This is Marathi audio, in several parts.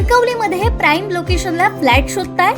कणकवलीमध्ये प्राइम लोकेशनला फ्लॅट शोधताय?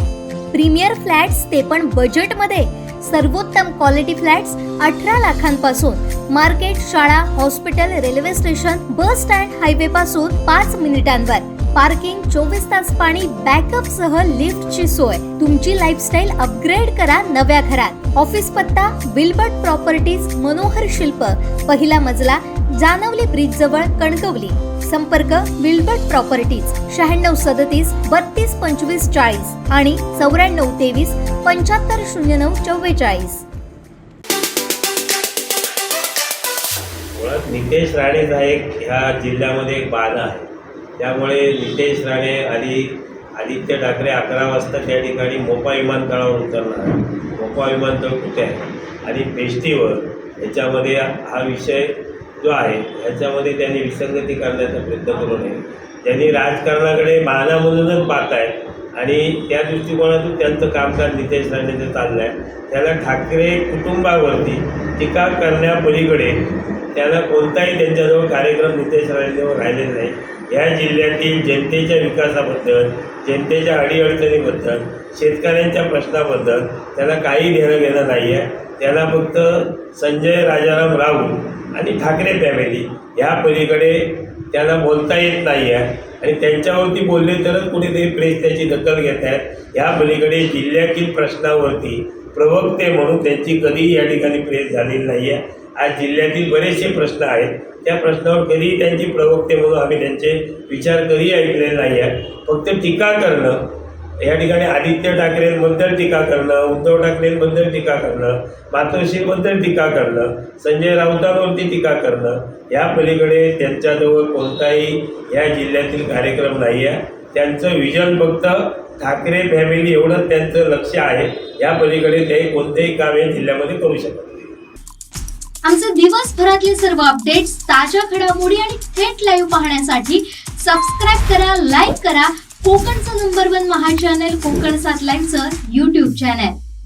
प्रीमियर फ्लॅट्स ते पण बजेट मध्ये. सर्वोत्तम क्वालिटी फ्लॅट्स 18 लाखांपासून. मार्केट, शाळा, hospital, railway station, bus stand, highway पासून 5 मिनिटांवर. पार्किंग, 24 तास पाणी, बॅकअप सह लिफ्टची सोय. तुमची लाईफस्टाईल अपग्रेड करा नव्या घरात. ऑफिस पत्ता विल्बर्ट प्रॉपर्टीज, मनोहर शिल्प, पहिला मजला, जानवली ब्रिज जवळ, कणकवली. संपर्क विल्बर्ट प्रॉपर्टीज 9637 32 25 40 आणि 9423 75 09 44. मुळात नितेश राणेचा एक ह्या जिल्ह्यामध्ये एक बाधा आहे. त्यामुळे नितेश राणे आणि आदित्य ठाकरे 11 वाजता त्या ठिकाणी मोपा विमानतळावर उतरणार आहे. मोपा विमानतळ कुठे आहे आणि फेस्टिवल याच्यामध्ये हा विषय जो आहे ह्याच्यामध्ये त्यांनी विसंगती करण्याचा प्रयत्न करू नये. त्यांनी राजकारणाकडे बहाणा म्हणूनच पाहत आहेत आणि त्या दृष्टिकोनातून त्यांचं कामकाज नितेश राणेचं चाललं आहे. त्याला ठाकरे कुटुंबावरती टीका करण्यापलीकडे त्याला कोणताही त्यांच्याजवळ कार्यक्रम नितेश राणेजवळ राहिलेला नाही. या जिल्ह्यातील जनतेच्या विकासाबद्दल, जनतेच्या अडीअडचणीबद्दल, शेतकऱ्यांच्या प्रश्नाबद्दल त्याला काही देणं घेणं नाही आहे. त्याला फक्त संजय राजाराम राऊत आणि ठाकरे फॅमिली ह्या पलीकडे त्याला बोलता येत नाही आहे आणि त्यांच्यावरती बोलले तरच कुणीतरी प्रेस त्याची दखल घेत आहेत. ह्या पलीकडे जिल्ह्यातील प्रश्नावरती प्रवक्ते म्हणून त्यांची कधीही या ठिकाणी प्रेस झालेली नाही आहे. आज जिल्ह्यातील बरेचसे प्रश्न आहेत. त्या प्रश्नावर कधीही त्यांची प्रवक्ते म्हणून आम्ही त्यांचे विचार कधीही ऐकलेले नाही आहे. फक्त टीका करणं, या ठिकाणी आदित्य ठाकरेंबद्दल टीका करणं, उद्धव ठाकरेंबद्दल टीका करणं, मातोश्रीबद्दल टीका करणं, संजय राऊतांवरती टीका करणं, या पलीकडे त्यांच्याजवळ कोणताही या जिल्ह्यातील कार्यक्रम नाही आहे. त्यांचं विजन फक्त ठाकरे फॅमिली एवढंच त्यांचं लक्ष आहे. या पलीकडे ते कोणतेही काम या जिल्ह्यामध्ये करू शकत नाही. आमचे दिवसभरातले सर्व अपडेट्स, ताज्या घडामोडी आणि थेट लाईव्ह पाहण्यासाठी सबस्क्राईब करा, लाईक करा कोकणचं नंबर 1 महा चॅनल कोकण 7 लाईव्हचं YouTube चॅनल.